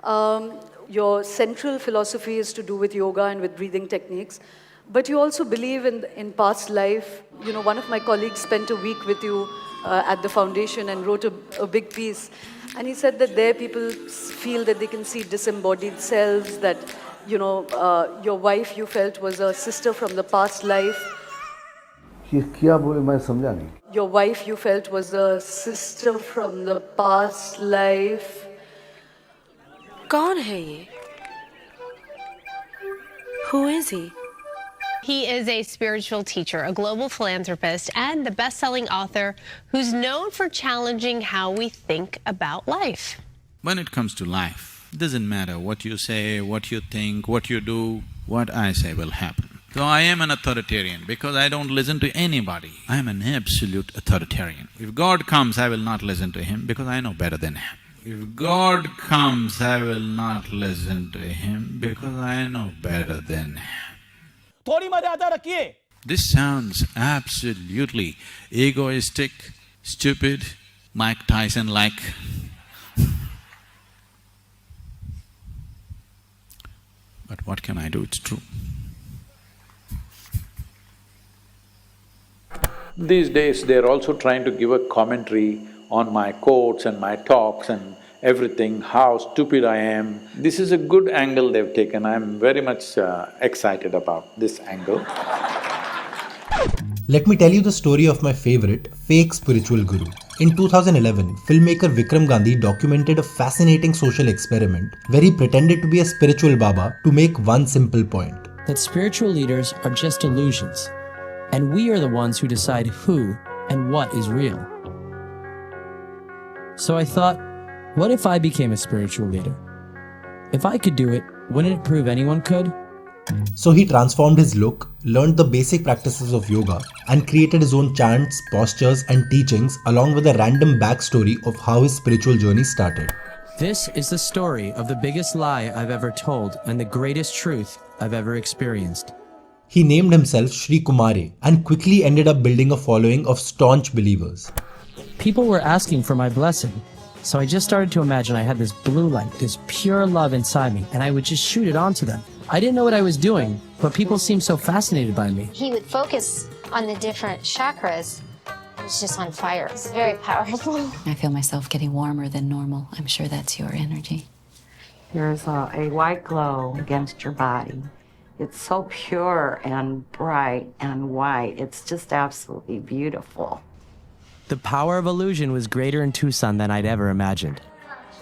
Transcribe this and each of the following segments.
Okay. Your central philosophy is to do with yoga and with breathing techniques, but you also believe in past life. You know, one of my colleagues spent a week with you at the foundation and wrote a big piece. And he said that there people feel that they can see disembodied selves, that, you know, your wife you felt was a sister from the past life. ये क्या बोले मैं समझा नहीं. Your wife you felt was a sister from the past life. कौन है ये? Who is he? He is a spiritual teacher, a global philanthropist, and the best-selling author who's known for challenging how we think about life. When it comes to life, it doesn't matter what you say, what you think, what you do, what I say will happen. So I am an authoritarian because I don't listen to anybody. I am an absolute authoritarian. If God comes, I will not listen to him because I know better than him. If God comes, I will not listen to him because I know better than him. थोड़ी मर्यादा रखिए. This sounds absolutely egoistic, stupid, Mike Tyson-like. But what can I do? It's true. These days, they're also trying to give a commentary on my quotes and my talks and everything, how stupid I am. This is a good angle they've taken. I'm very much excited about this angle. Let me tell you the story of my favorite, fake spiritual guru. In 2011, filmmaker Vikram Gandhi documented a fascinating social experiment where he pretended to be a spiritual Baba to make one simple point. That spiritual leaders are just illusions, and we are the ones who decide who and what is real. So I thought, what if I became a spiritual leader? If I could do it, wouldn't it prove anyone could? So he transformed his look, learned the basic practices of yoga, and created his own chants, postures, and teachings along with a random backstory of how his spiritual journey started. This is the story of the biggest lie I've ever told and the greatest truth I've ever experienced. He named himself Sri Kumare and quickly ended up building a following of staunch believers. People were asking for my blessing, so I just started to imagine I had this blue light, this pure love inside me, and I would just shoot it onto them. I didn't know what I was doing, but people seemed so fascinated by me. He would focus on the different chakras. It was just on fire. It's very powerful. I feel myself getting warmer than normal. I'm sure that's your energy. There's a white glow against your body. It's so pure and bright and white. It's just absolutely beautiful. The power of illusion was greater in Tucson than I'd ever imagined.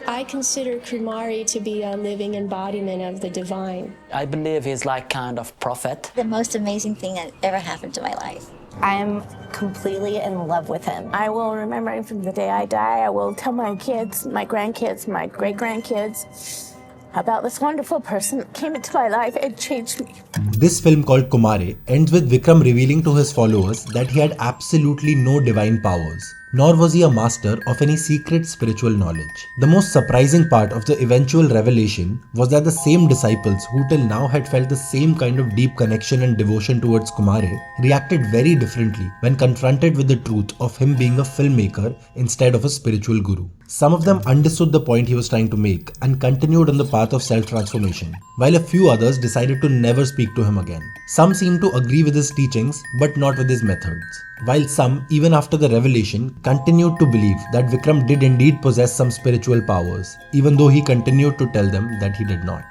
I consider Kumari to be a living embodiment of the divine. I believe he's like kind of prophet. The most amazing thing that ever happened to my life. I am completely in love with him. I will remember him from the day I die. I will tell my kids, my grandkids, my great-grandkids about this wonderful person that came into my life and changed me. This film called Kumare ends with Vikram revealing to his followers that he had absolutely no divine powers, nor was he a master of any secret spiritual knowledge. The most surprising part of the eventual revelation was that the same disciples who till now had felt the same kind of deep connection and devotion towards Kumare reacted very differently when confronted with the truth of him being a filmmaker instead of a spiritual guru. Some of them understood the point he was trying to make and continued on the path of self-transformation, while a few others decided to never speak to him again. Some seemed to agree with his teachings but not with his methods, while some, even after the revelation, continued to believe that Vikram did indeed possess some spiritual powers, even though he continued to tell them that he did not.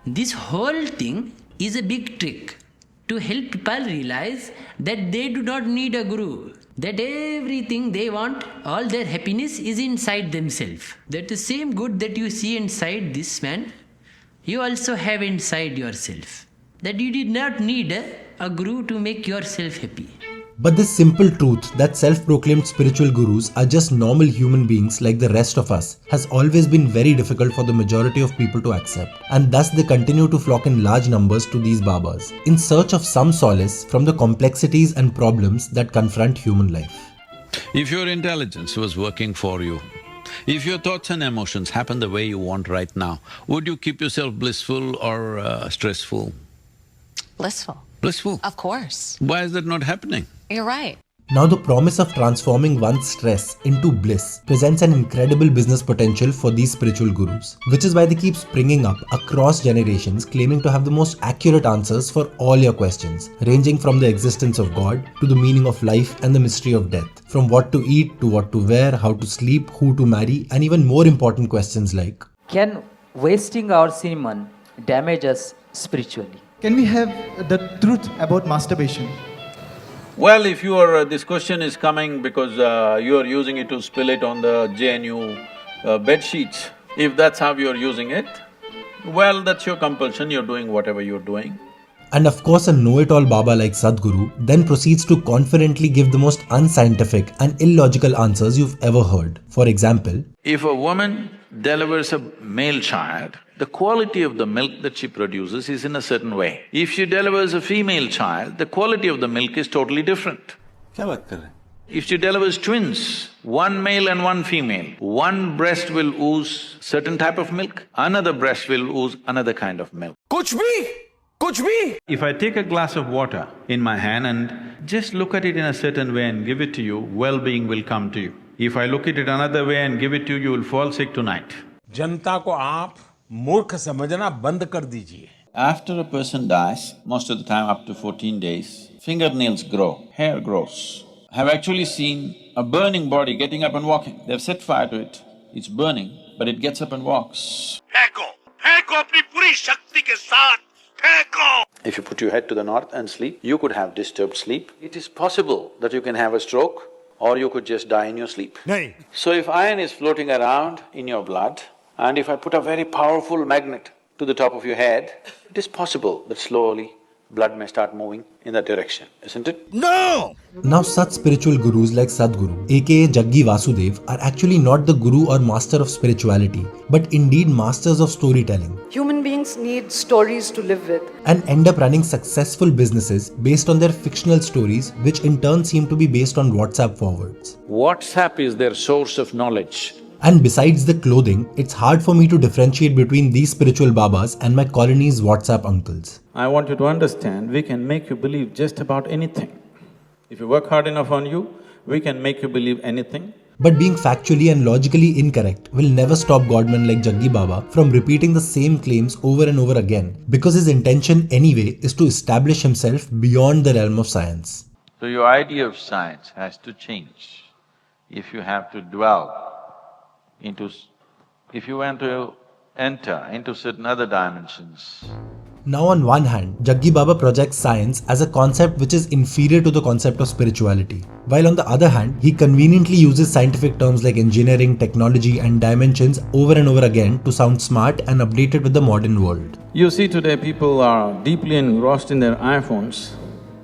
This whole thing is a big trick to help people realize that they do not need a guru, that everything they want, all their happiness is inside themselves. That the same good that you see inside this man, you also have inside yourself. That you did not need a guru to make yourself happy. But this simple truth that self-proclaimed spiritual gurus are just normal human beings like the rest of us has always been very difficult for the majority of people to accept, and thus they continue to flock in large numbers to these Babas in search of some solace from the complexities and problems that confront human life. If your intelligence was working for you, if your thoughts and emotions happen the way you want right now, would you keep yourself blissful or stressful? Blissful. Blissful? Of course. Why is that not happening? You're right. Now, the promise of transforming one's stress into bliss presents an incredible business potential for these spiritual gurus, which is why they keep springing up across generations claiming to have the most accurate answers for all your questions, ranging from the existence of God to the meaning of life and the mystery of death, from what to eat to what to wear, how to sleep, who to marry, and even more important questions like, can wasting our semen damage us spiritually? Can we have the truth about masturbation? Well, if this question is coming because you are using it to spill it on the JNU bed sheets, if that's how you're using it, well, that's your compulsion, you're doing whatever you're doing. And of course, a know-it-all Baba like Sadhguru then proceeds to confidently give the most unscientific and illogical answers you've ever heard. For example, if a woman delivers a male child, the quality of the milk that she produces is in a certain way. If she delivers a female child, the quality of the milk is totally different. If she delivers twins, one male and one female, one breast will ooze certain type of milk, another breast will ooze another kind of milk. Kuch bhi! If I take a glass of water in my hand and just look at it in a certain way and give it to you, well-being will come to you. If I look at it another way and give it to you, you will fall sick tonight. जनता को आप मूर्ख समझना बंद कर दीजिए। After a person dies, most of the time up to 14 days, fingernails grow, hair grows. I've actually seen a burning body getting up and walking. They've set fire to it, it's burning, but it gets up and walks. फेंको अपनी पूरी शक्ति के साथ फेंको। If you put your head to the north and sleep, you could have disturbed sleep. It is possible that you can have a stroke or you could just die in your sleep. नहीं। So if iron is floating around in your blood and if I put a very powerful magnet to the top of your head, it is possible that slowly blood may start moving in that direction, isn't it? No! Now such spiritual gurus like Sadhguru, aka Jaggi Vasudev, are actually not the guru or master of spirituality, but indeed masters of storytelling. Human beings need stories to live with. And end up running successful businesses based on their fictional stories, which in turn seem to be based on WhatsApp forwards. WhatsApp is their source of knowledge. And besides the clothing, it's hard for me to differentiate between these spiritual babas and my colony's WhatsApp uncles. I want you to understand, we can make you believe just about anything. If you work hard enough on you, we can make you believe anything. But being factually and logically incorrect will never stop Godmen like Jaggi Baba from repeating the same claims over and over again, because his intention anyway is to establish himself beyond the realm of science. So your idea of science has to change if you have to dwell if you want to enter into certain other dimensions. Now on one hand, Jaggi Baba projects science as a concept which is inferior to the concept of spirituality, while on the other hand, he conveniently uses scientific terms like engineering, technology and dimensions over and over again to sound smart and updated with the modern world. You see today people are deeply engrossed in their iPhones,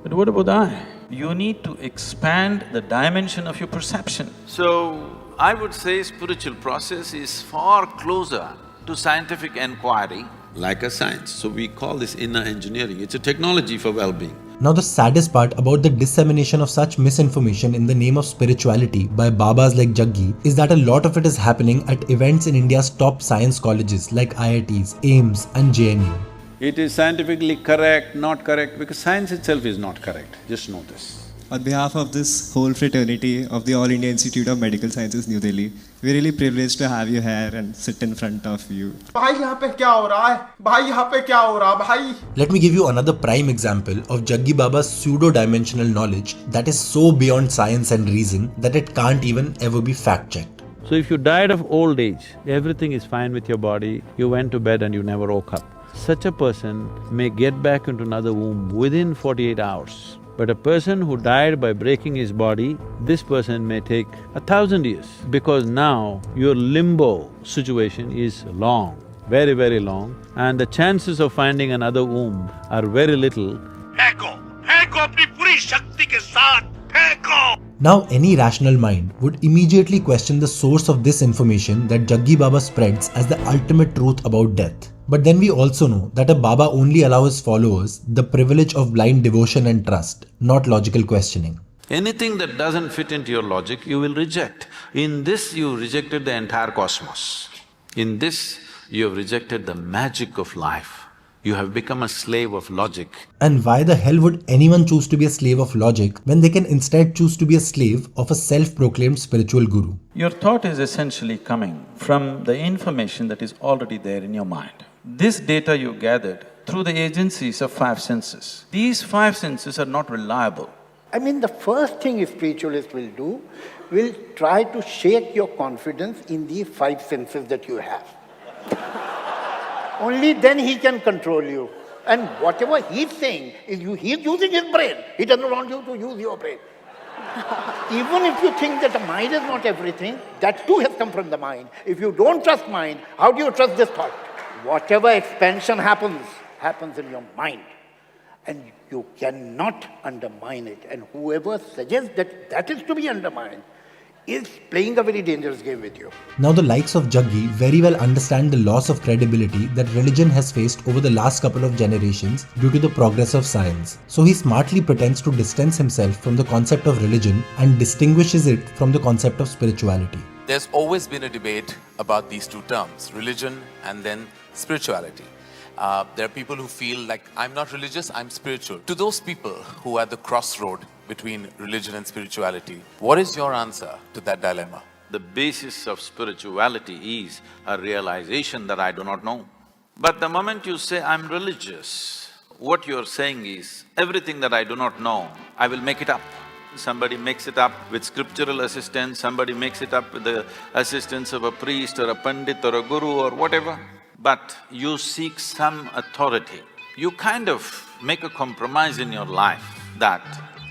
but what about the eye? You need to expand the dimension of your perception. So, I would say spiritual process is far closer to scientific enquiry like a science. So we call this inner engineering, it's a technology for well-being. Now the saddest part about the dissemination of such misinformation in the name of spirituality by Babas like Jaggi is that a lot of it is happening at events in India's top science colleges like IITs, AIIMS and JNU. It is scientifically correct, not correct, because science itself is not correct, just know this. On behalf of this whole fraternity of the All India Institute of Medical Sciences, New Delhi, we're really privileged to have you here and sit in front of you. Let me give you another prime example of Jaggi Baba's pseudo-dimensional knowledge that is so beyond science and reason that it can't even ever be fact-checked. So if you died of old age, everything is fine with your body, you went to bed and you never woke up. Such a person may get back into another womb within 48 hours. But a person who died by breaking his body, this person may take 1,000 years, because now your limbo situation is long, very, very long, and the chances of finding another womb are very little. Now any rational mind would immediately question the source of this information that Jaggi Baba spreads as the ultimate truth about death. But then we also know that a Baba only allows his followers the privilege of blind devotion and trust, not logical questioning. Anything that doesn't fit into your logic, you will reject. In this, you rejected the entire cosmos. In this, you have rejected the magic of life. You have become a slave of logic. And why the hell would anyone choose to be a slave of logic when they can instead choose to be a slave of a self-proclaimed spiritual guru? Your thought is essentially coming from the information that is already there in your mind. This data you gathered through the agencies of five senses. These five senses are not reliable. I mean, the first thing a spiritualist will do will try to shake your confidence in the five senses that you have. Only then he can control you. And whatever he's saying, he's using his brain. He doesn't want you to use your brain. Even if you think that the mind is not everything, that too has come from the mind. If you don't trust mind, how do you trust this thought? Whatever expansion happens in your mind. And you cannot undermine it. And whoever suggests that that is to be undermined is playing a very dangerous game with you. Now the likes of Jaggi very well understand the loss of credibility that religion has faced over the last couple of generations due to the progress of science. So he smartly pretends to distance himself from the concept of religion and distinguishes it from the concept of spirituality. There's always been a debate about these two terms, religion and then spirituality. There are people who feel like, I'm not religious, I'm spiritual. To those people who are at the crossroad between religion and spirituality, what is your answer to that dilemma? The basis of spirituality is a realization that I do not know. But the moment you say, I'm religious, what you're saying is, everything that I do not know, I will make it up. Somebody makes it up with scriptural assistance, somebody makes it up with the assistance of a priest or a pandit or a guru or whatever. But you seek some authority. You kind of make a compromise in your life that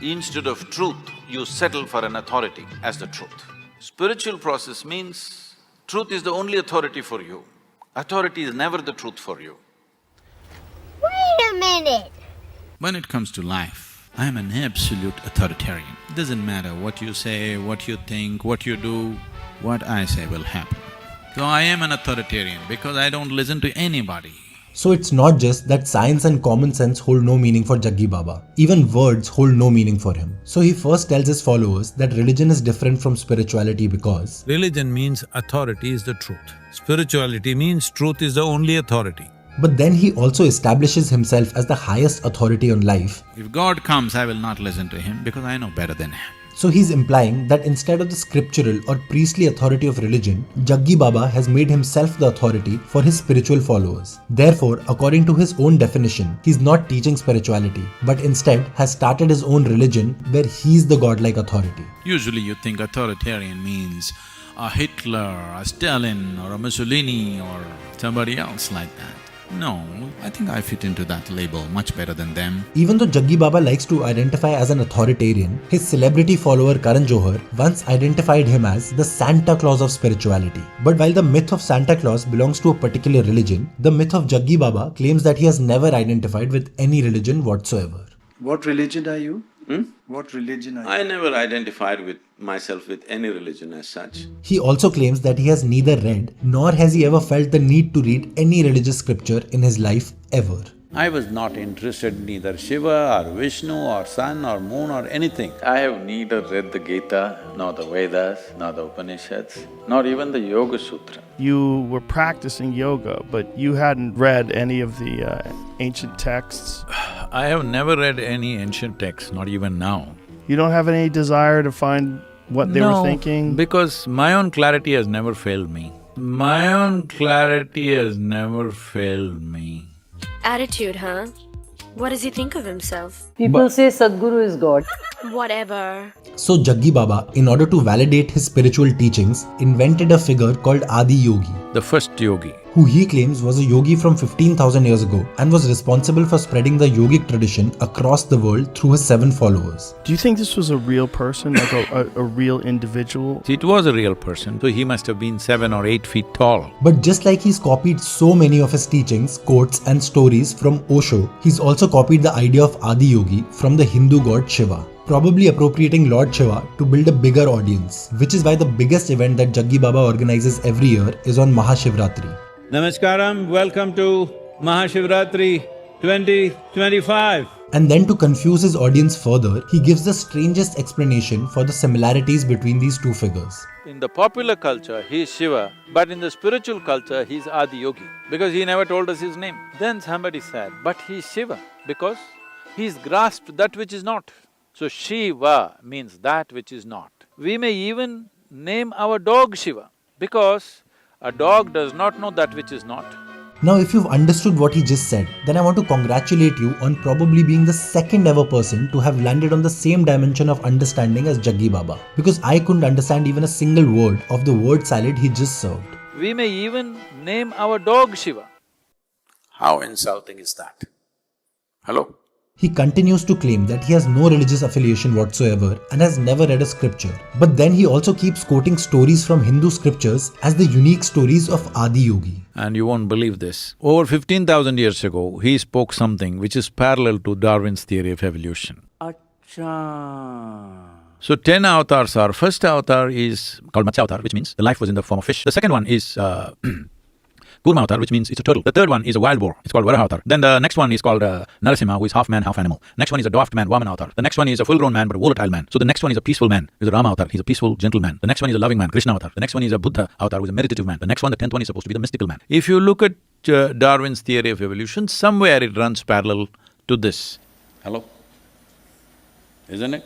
instead of truth, you settle for an authority as the truth. Spiritual process means truth is the only authority for you. Authority is never the truth for you. Wait a minute! When it comes to life, I am an absolute authoritarian. It doesn't matter what you say, what you think, what you do, what I say will happen. So I am an authoritarian because I don't listen to anybody. So it's not just that science and common sense hold no meaning for Jaggi Baba. Even words hold no meaning for him. So he first tells his followers that religion is different from spirituality because religion means authority is the truth. Spirituality means truth is the only authority. But then he also establishes himself as the highest authority on life. If God comes, I will not listen to him because I know better than him. So he's implying that instead of the scriptural or priestly authority of religion, Jaggi Baba has made himself the authority for his spiritual followers. Therefore, according to his own definition, he's not teaching spirituality, but instead has started his own religion where he's the godlike authority. Usually you think authoritarian means a Hitler, a Stalin or a Mussolini or somebody else like that. No, I think I fit into that label much better than them. Even though Jaggi Baba likes to identify as an authoritarian, his celebrity follower Karan Johar once identified him as the Santa Claus of spirituality. But while the myth of Santa Claus belongs to a particular religion, the myth of Jaggi Baba claims that he has never identified with any religion whatsoever. What religion are you? What religion are you? I never identified with myself with any religion as such. He also claims that he has neither read nor has he ever felt the need to read any religious scripture in his life ever. I was not interested in either Shiva or Vishnu or sun or moon or anything. I have neither read the Gita, nor the Vedas, nor the Upanishads, nor even the Yoga Sutra. You were practicing yoga, but you hadn't read any of the ancient texts? I have never read any ancient texts, not even now. You don't have any desire to find what they were thinking? Because my own clarity has never failed me. My own clarity has never failed me. Attitude, huh? What does he think of himself? People say Sadhguru is God. Whatever. So Jaggi Baba, in order to validate his spiritual teachings, invented a figure called Adi Yogi. The first yogi. Who he claims was a yogi from 15,000 years ago and was responsible for spreading the yogic tradition across the world through his 7 followers. Do you think this was a real person, like a real individual? It was a real person, so he must have been 7 or 8 feet tall. But just like he's copied so many of his teachings, quotes and stories from Osho, he's also copied the idea of Adi Yogi from the Hindu god Shiva, probably appropriating Lord Shiva to build a bigger audience, which is why the biggest event that Jaggi Baba organizes every year is on Mahashivratri. Namaskaram, welcome to Mahashivratri. 20, 25. And then to confuse his audience further, he gives the strangest explanation for the similarities between these two figures. In the popular culture, he is Shiva, but in the spiritual culture, he is Adiyogi, because he never told us his name. Then somebody said, but he is Shiva, because he's grasped that which is not. So Shiva means that which is not. We may even name our dog Shiva, because a dog does not know that which is not. Now if you've understood what he just said, then I want to congratulate you on probably being the second ever person to have landed on the same dimension of understanding as Jaggi Baba, because I couldn't understand even a single word of the word salad he just served. We may even name our dog Shiva. How insulting is that? Hello? He continues to claim that he has no religious affiliation whatsoever and has never read a scripture. But then he also keeps quoting stories from Hindu scriptures as the unique stories of Adi Yogi. And you won't believe this. Over 15,000 years ago, he spoke something which is parallel to Darwin's theory of evolution. Achha. So 10 avatars are, first avatar is called Matsya avatar, which means the life was in the form of fish. The second one is Kurma avatar, which means it's a turtle. The third one is a wild boar, it's called Varaha avatar. Then the next one is called Narasimha, who is half man, half animal. Next one is a dwarfed man, Vamana avatar. The next one is a full-grown man, but a volatile man. So the next one is a peaceful man, who is a Rama avatar, he's a peaceful, gentle man. The next one is a loving man, Krishna avatar. The next one is a Buddha avatar, who is a meditative man. The next one, the 10th one, is supposed to be the mystical man. If you look at Darwin's theory of evolution, somewhere it runs parallel to this. Hello? Isn't it?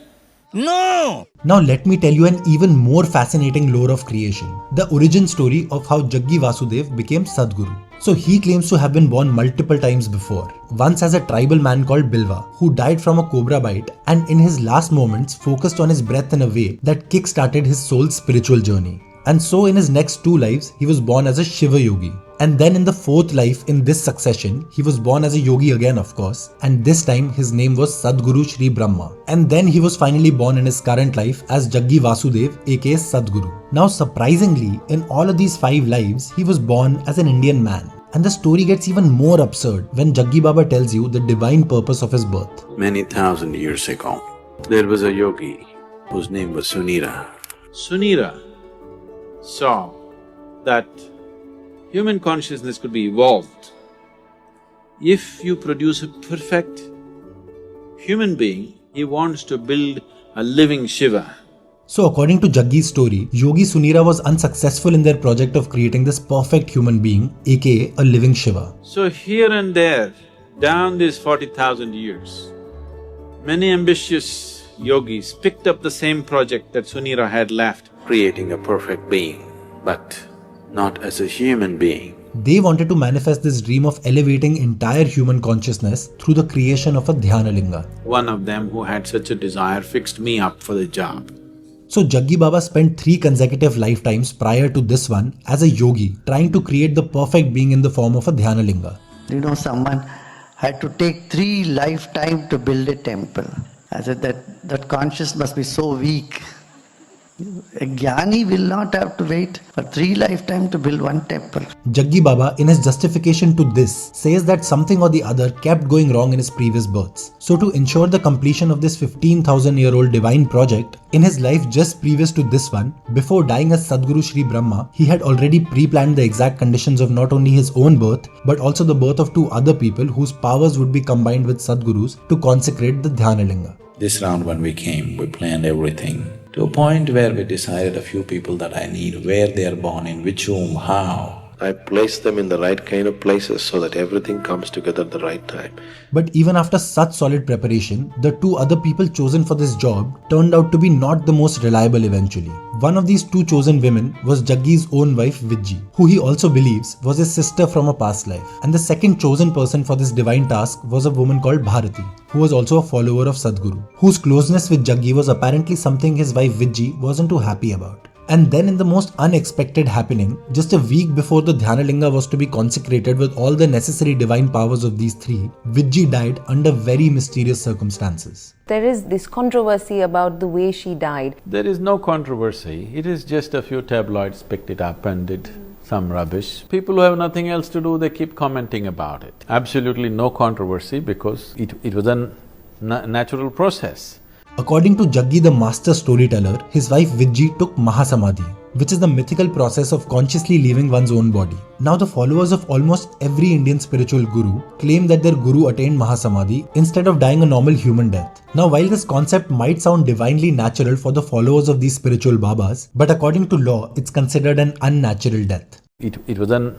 No! Now let me tell you an even more fascinating lore of creation, the origin story of how Jaggi Vasudev became Sadhguru. So he claims to have been born multiple times before, once as a tribal man called Bilva, who died from a cobra bite and in his last moments focused on his breath in a way that kick-started his soul's spiritual journey. And so in his next 2 lives, he was born as a Shiva yogi. And then in the 4th life in this succession, he was born as a yogi again, of course, and this time his name was Sadhguru Shri Brahma. And then he was finally born in his current life as Jaggi Vasudev, aka Sadhguru. Now surprisingly, in all of these 5 lives, he was born as an Indian man. And the story gets even more absurd when Jaggi Baba tells you the divine purpose of his birth. Many thousand years ago, there was a yogi whose name was Sunira. Sunira saw that human consciousness could be evolved. If you produce a perfect human being, he wants to build a living Shiva. So according to Jaggi's story, Yogi Sunira was unsuccessful in their project of creating this perfect human being, aka a living Shiva. So here and there, down these 40,000 years, many ambitious yogis picked up the same project that Sunira had left. Creating a perfect being, but not as a human being. They wanted to manifest this dream of elevating entire human consciousness through the creation of a Dhyana Linga. One of them who had such a desire fixed me up for the job. So Jaggi Baba spent 3 consecutive lifetimes prior to this one as a yogi, trying to create the perfect being in the form of a Dhyana Linga. You know, someone had to take 3 lifetimes to build a temple. I said that conscious must be so weak. A jnani will not have to wait for 3 lifetimes to build 1 temple. Jaggi Baba, in his justification to this, says that something or the other kept going wrong in his previous births. So to ensure the completion of this 15,000-year-old divine project, in his life just previous to this one, before dying as Sadhguru Shri Brahma, he had already pre-planned the exact conditions of not only his own birth, but also the birth of 2 other people whose powers would be combined with Sadhguru's to consecrate the Dhyana Linga. This round when we came, we planned everything to a point where we decided a few people that I need, where they are born, in which womb, how. I place them in the right kind of places so that everything comes together at the right time. But even after such solid preparation, the 2 other people chosen for this job turned out to be not the most reliable eventually. One of these 2 chosen women was Jaggi's own wife Vijji, who he also believes was his sister from a past life. And the second chosen person for this divine task was a woman called Bharati, who was also a follower of Sadhguru, whose closeness with Jaggi was apparently something his wife Vijji wasn't too happy about. And then in the most unexpected happening, just a week before the Dhyana Linga was to be consecrated with all the necessary divine powers of these 3, Vijji died under very mysterious circumstances. There is this controversy about the way she died. There is no controversy, it is just a few tabloids picked it up and did some rubbish. People who have nothing else to do, they keep commenting about it. Absolutely no controversy because it was a natural process. According to Jaggi the master storyteller, his wife Vijji took Mahasamadhi. which is the mythical process of consciously leaving one's own body. Now, the followers of almost every Indian spiritual guru claim that their guru attained Mahasamadhi instead of dying a normal human death. Now, while this concept might sound divinely natural for the followers of these spiritual Babas, but according to law, it's considered an unnatural death. It was a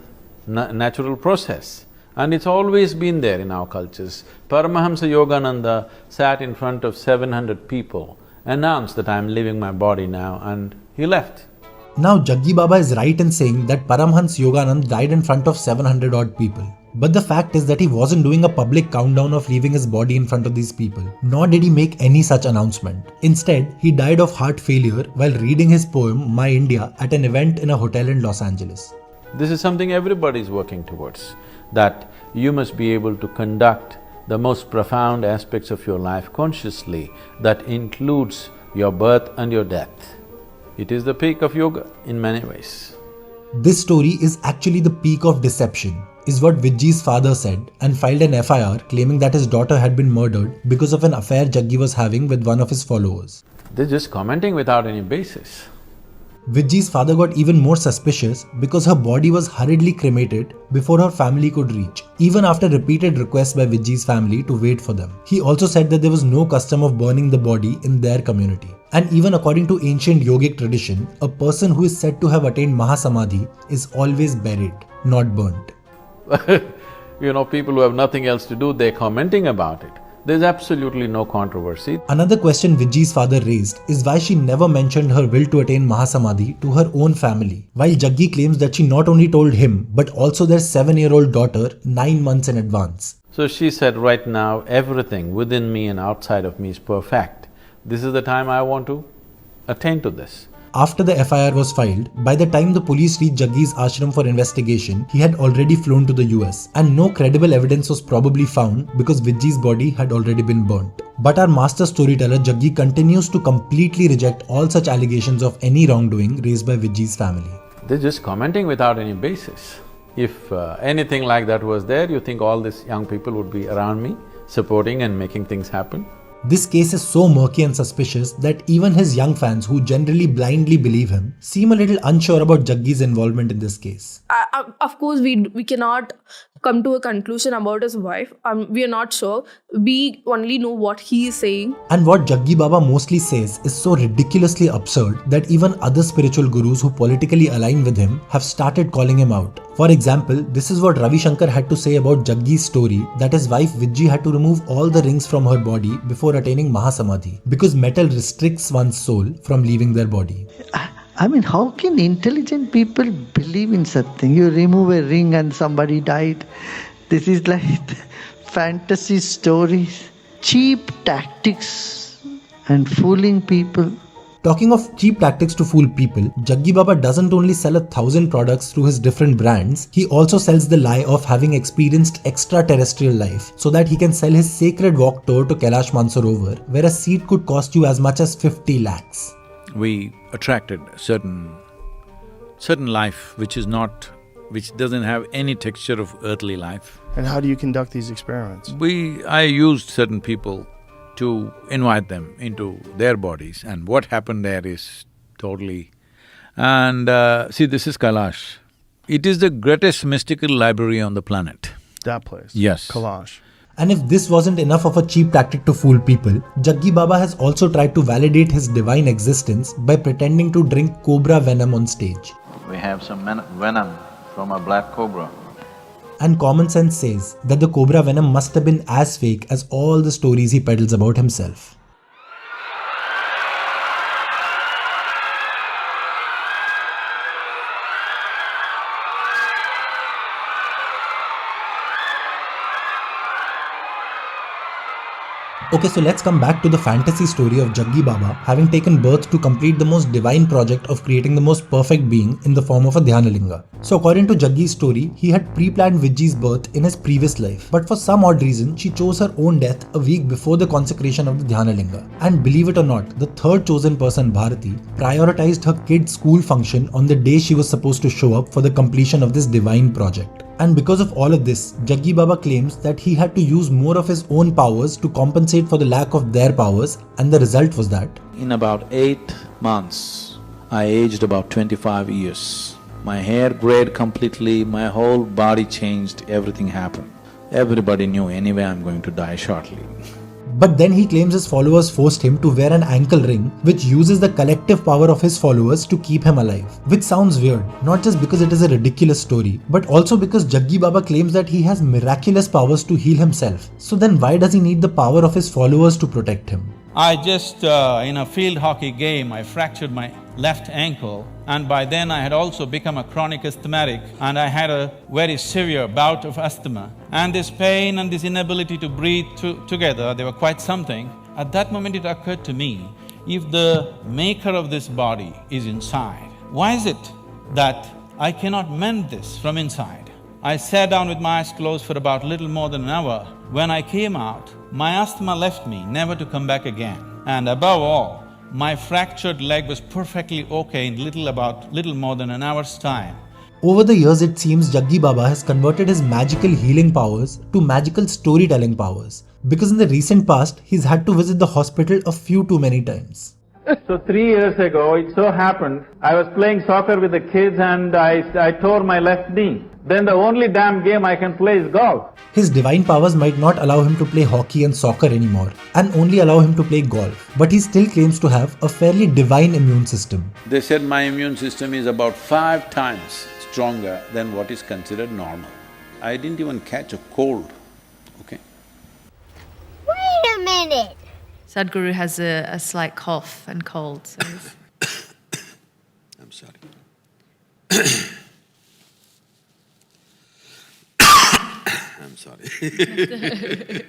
natural process. And it's always been there in our cultures. Paramahamsa Yogananda sat in front of 700 people, announced that I'm leaving my body now, and he left. Now, Jaggi Baba is right in saying that Paramhans Yoganand died in front of 700 odd people. But the fact is that he wasn't doing a public countdown of leaving his body in front of these people, nor did he make any such announcement. Instead, he died of heart failure while reading his poem, My India, at an event in a hotel in Los Angeles. This is something everybody is working towards, that you must be able to conduct the most profound aspects of your life consciously. That includes your birth and your death. It is the peak of yoga in many ways. This story is actually the peak of deception, is what Vijay's father said, and filed an FIR claiming that his daughter had been murdered because of an affair Jaggi was having with one of his followers. They're just commenting without any basis. Vijay's father got even more suspicious because her body was hurriedly cremated before her family could reach, even after repeated requests by Vijay's family to wait for them. He also said that there was no custom of burning the body in their community. And even according to ancient yogic tradition, a person who is said to have attained Mahasamadhi is always buried, not burnt. You know, people who have nothing else to do, they're commenting about it. There's absolutely no controversy. Another question Vijay's father raised is why she never mentioned her will to attain Mahasamadhi to her own family, while Jaggi claims that she not only told him but also their 7-year-old daughter 9 months in advance. So she said, right now, everything within me and outside of me is perfect. This is the time I want to attain to this. After the FIR was filed, by the time the police reached Jaggi's ashram for investigation, he had already flown to the US, and no credible evidence was probably found because Vijay's body had already been burnt. But our master storyteller Jaggi continues to completely reject all such allegations of any wrongdoing raised by Vijay's family. They're just commenting without any basis. If anything like that was there, you think all these young people would be around me, supporting and making things happen? This case is so murky and suspicious that even his young fans, who generally blindly believe him, seem a little unsure about Jaggi's involvement in this case. Of course, we cannot come to a conclusion about his wife. We are not sure. We only know what he is saying. And what Jaggi Baba mostly says is so ridiculously absurd that even other spiritual gurus who politically align with him have started calling him out. For example, this is what Ravi Shankar had to say about Jaggi's story that his wife Vijay had to remove all the rings from her body before attaining Mahasamadhi because metal restricts one's soul from leaving their body. I mean, how can intelligent people believe in such thing? You remove a ring and somebody died. This is like fantasy stories, cheap tactics and fooling people. Talking of cheap tactics to fool people, Jaggi Baba doesn't only sell 1,000 products through his different brands, he also sells the lie of having experienced extraterrestrial life so that he can sell his sacred walk tour to Kailash Mansarovar, where a seat could cost you as much as 50 lakhs. We attracted certain life which doesn't have any texture of earthly life. And how do you conduct these experiments? I used certain people to invite them into their bodies, and what happened there is totally… And see, this is Kailash. It is the greatest mystical library on the planet. That place? Yes. Kailash. And if this wasn't enough of a cheap tactic to fool people, Jaggi Baba has also tried to validate his divine existence by pretending to drink cobra venom on stage. We have some venom from a black cobra. And common sense says that the cobra venom must have been as fake as all the stories he peddles about himself. Okay, so let's come back to the fantasy story of Jaggi Baba having taken birth to complete the most divine project of creating the most perfect being in the form of a Dhyanalinga. So according to Jaggi's story, he had pre-planned Vijay's birth in his previous life, but for some odd reason, she chose her own death a week before the consecration of the Dhyanalinga. And believe it or not, the third chosen person, Bharati, prioritized her kid's school function on the day she was supposed to show up for the completion of this divine project. And because of all of this, Jaggi Baba claims that he had to use more of his own powers to compensate for the lack of their powers, and the result was that in about 8 months, I aged about 25 years. My hair grayed completely, my whole body changed, everything happened. Everybody knew anyway I'm going to die shortly. But then he claims his followers forced him to wear an ankle ring which uses the collective power of his followers to keep him alive. Which sounds weird, not just because it is a ridiculous story, but also because Jaggi Baba claims that he has miraculous powers to heal himself. So then why does he need the power of his followers to protect him? I just, in a field hockey game, I fractured my left ankle, and by then I had also become a chronic asthmatic, and I had a very severe bout of asthma. And this pain and this inability to breathe together, they were quite something. At that moment it occurred to me, if the maker of this body is inside, why is it that I cannot mend this from inside? I sat down with my eyes closed for about little more than an hour. When I came out, my asthma left me, never to come back again. And above all, my fractured leg was perfectly okay in little more than an hour's time. Over the years, it seems Jaggi Baba has converted his magical healing powers to magical storytelling powers. Because in the recent past, he's had to visit the hospital a few too many times. So 3 years ago, it so happened, I was playing soccer with the kids and I tore my left knee. Then the only damn game I can play is golf. His divine powers might not allow him to play hockey and soccer anymore, and only allow him to play golf. But he still claims to have a fairly divine immune system. They said my immune system is about 5 times stronger than what is considered normal. I didn't even catch a cold, okay? Wait a minute. Sadhguru has a slight cough and cold, so I'm sorry. I'm sorry.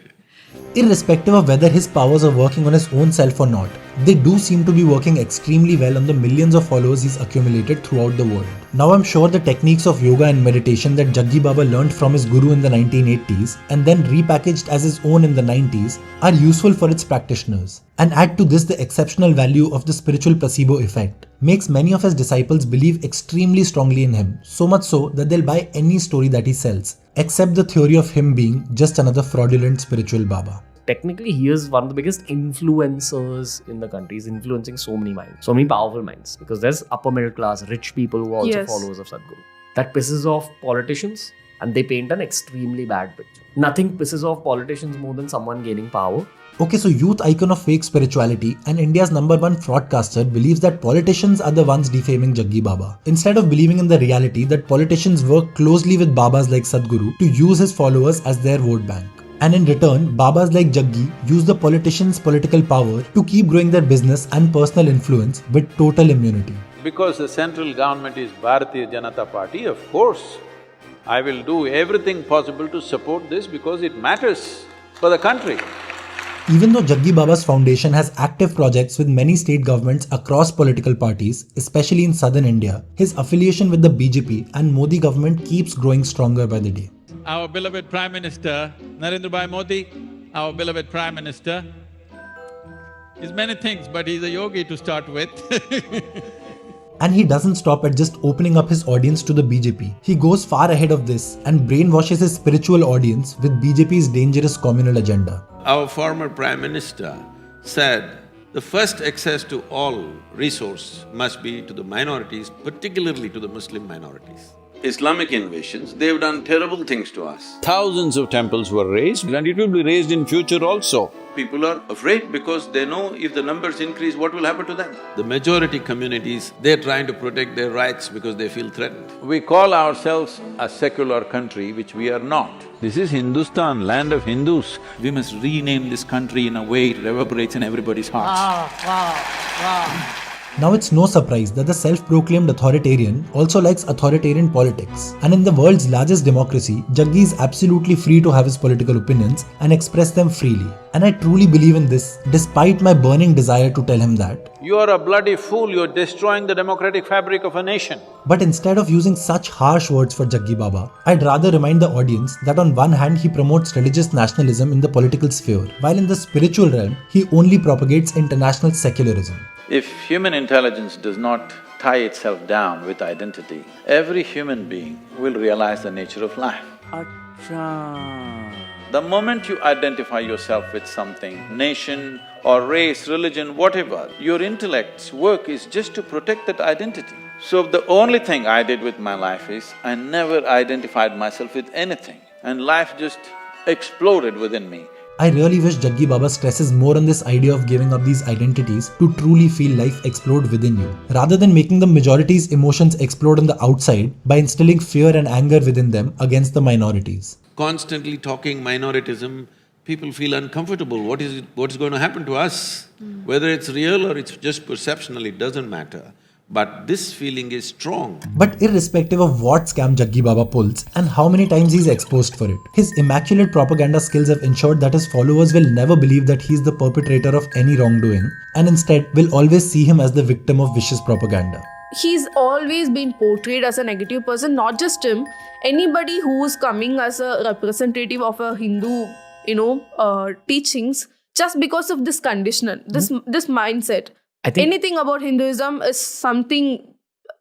Irrespective of whether his powers are working on his own self or not, they do seem to be working extremely well on the millions of followers he's accumulated throughout the world. Now I'm sure the techniques of yoga and meditation that Jaggi Baba learned from his guru in the 1980s and then repackaged as his own in the 90s are useful for its practitioners. And add to this the exceptional value of the spiritual placebo effect, makes many of his disciples believe extremely strongly in him, so much so that they'll buy any story that he sells, except the theory of him being just another fraudulent spiritual Baba. Technically, he is one of the biggest influencers in the country. He's influencing so many minds, so many powerful minds. Because there's upper middle class, rich people who are also followers of Sadhguru. That pisses off politicians and they paint an extremely bad picture. Nothing pisses off politicians more than someone gaining power. Okay, so youth icon of fake spirituality and India's #1 fraudcaster believes that politicians are the ones defaming Jaggi Baba, instead of believing in the reality that politicians work closely with Babas like Sadhguru to use his followers as their vote bank. And in return, Babas like Jaggi use the politicians' political power to keep growing their business and personal influence with total immunity. Because the central government is Bharatiya Janata Party, of course, I will do everything possible to support this because it matters for the country. Even though Jaggi Baba's foundation has active projects with many state governments across political parties, especially in southern India, his affiliation with the BJP and Modi government keeps growing stronger by the day. Our beloved Prime Minister, Narendra Bhai Modi, our beloved Prime Minister, is many things, but he's a yogi to start with. And he doesn't stop at just opening up his audience to the BJP. He goes far ahead of this and brainwashes his spiritual audience with BJP's dangerous communal agenda. Our former Prime Minister said, the first access to all resource must be to the minorities, particularly to the Muslim minorities. Islamic invasions, they've done terrible things to us. Thousands of temples were raised and it will be raised in future also. People are afraid because they know if the numbers increase, what will happen to them? The majority communities, they're trying to protect their rights because they feel threatened. We call ourselves a secular country, which we are not. This is Hindustan, land of Hindus. We must rename this country in a way it reverberates in everybody's hearts. Wow. Now it's no surprise that the self-proclaimed authoritarian also likes authoritarian politics. And in the world's largest democracy, Jaggi is absolutely free to have his political opinions and express them freely. And I truly believe in this, despite my burning desire to tell him that. You are a bloody fool, you're destroying the democratic fabric of a nation. But instead of using such harsh words for Jaggi Baba, I'd rather remind the audience that on one hand he promotes religious nationalism in the political sphere, while in the spiritual realm, he only propagates international secularism. If human intelligence does not tie itself down with identity, every human being will realize the nature of life. Acha. The moment you identify yourself with something, nation or race, religion, whatever, your intellect's work is just to protect that identity. So the only thing I did with my life is, I never identified myself with anything, and life just exploded within me. I really wish Jaggi Baba stresses more on this idea of giving up these identities to truly feel life explode within you, rather than making the majority's emotions explode on the outside by instilling fear and anger within them against the minorities. Constantly talking minoritism, people feel uncomfortable. What is going to happen to us? Whether it's real or it's just perceptional, it doesn't matter. But this feeling is strong. But irrespective of what scam Jaggi Baba pulls and how many times he's exposed for it, his immaculate propaganda skills have ensured that his followers will never believe that he's the perpetrator of any wrongdoing, and instead will always see him as the victim of vicious propaganda. He's always been portrayed as a negative person, not just him. Anybody who's coming as a representative of a Hindu, teachings, just because of this conditional, this mindset. Anything about Hinduism is something,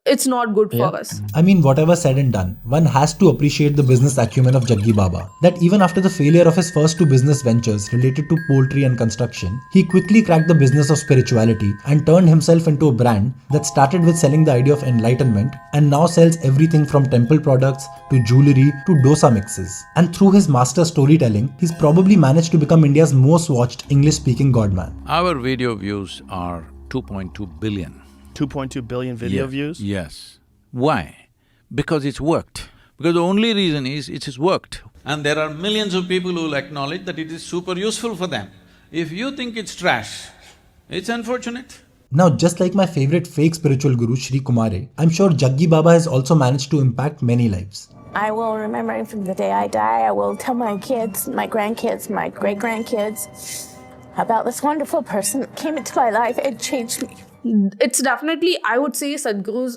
it's not good for us. I mean, whatever said and done, one has to appreciate the business acumen of Jaggi Baba. That even after the failure of his first two business ventures related to poultry and construction, he quickly cracked the business of spirituality and turned himself into a brand that started with selling the idea of enlightenment and now sells everything from temple products to jewelry to dosa mixes. And through his master storytelling, he's probably managed to become India's most watched English-speaking godman. Our video views are 2.2 billion. 2.2 billion video views? Yes. Why? Because it's worked. Because the only reason is it has worked. And there are millions of people who will acknowledge that it is super useful for them. If you think it's trash, it's unfortunate. Now, just like my favorite fake spiritual guru, Sri Kumare, I'm sure Jaggi Baba has also managed to impact many lives. I will remember him from the day I die. I will tell my kids, my grandkids, my great-grandkids about this wonderful person that came into my life and changed me. It's definitely, I would say, Sadhguru's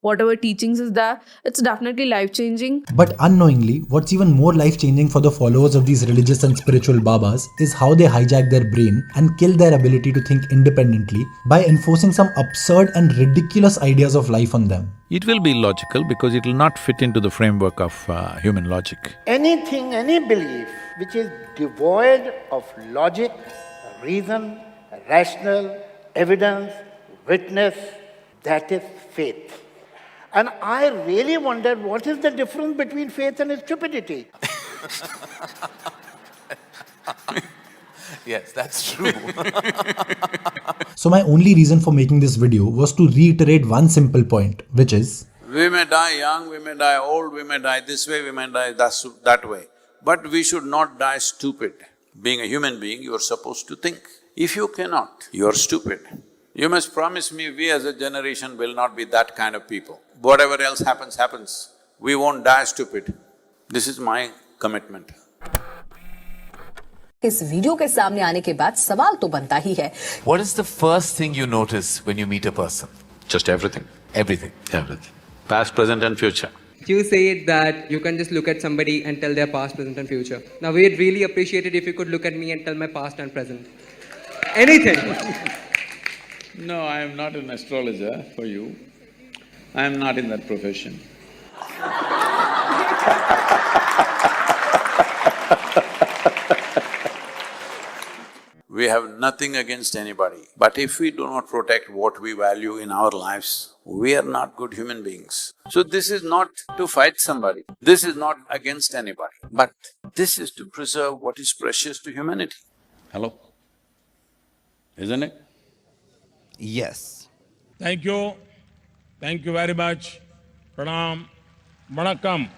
whatever teachings is there, it's definitely life-changing. But unknowingly, what's even more life-changing for the followers of these religious and spiritual Babas is how they hijack their brain and kill their ability to think independently by enforcing some absurd and ridiculous ideas of life on them. It will be logical because it will not fit into the framework of human logic. Anything, any belief which is devoid of logic, reason, rational, evidence, witness, that is faith. And I really wondered, what is the difference between faith and stupidity? Yes, that's true. So my only reason for making this video was to reiterate one simple point, which is, we may die young, we may die old, we may die this way, we may die that way. But we should not die stupid. Being a human being, you are supposed to think. If you cannot, you are stupid. You must promise me, we as a generation will not be that kind of people. Whatever else happens, happens. We won't die stupid. This is my commitment. इस video के सामने आने के बाद सवाल तो बनता ही है. What is the first thing you notice when you meet a person? Just everything. Everything. Everything. Past, present and future. You say that you can just look at somebody and tell their past, present and future. Now we'd really appreciate it if you could look at me and tell my past and present. Anything. No, I am not an astrologer for you. I am not in that profession. We have nothing against anybody, but if we do not protect what we value in our lives, we are not good human beings. So this is not to fight somebody, this is not against anybody, but this is to preserve what is precious to humanity. Hello? Isn't it? Yes. Thank you very much. Pranam, Vanakkam.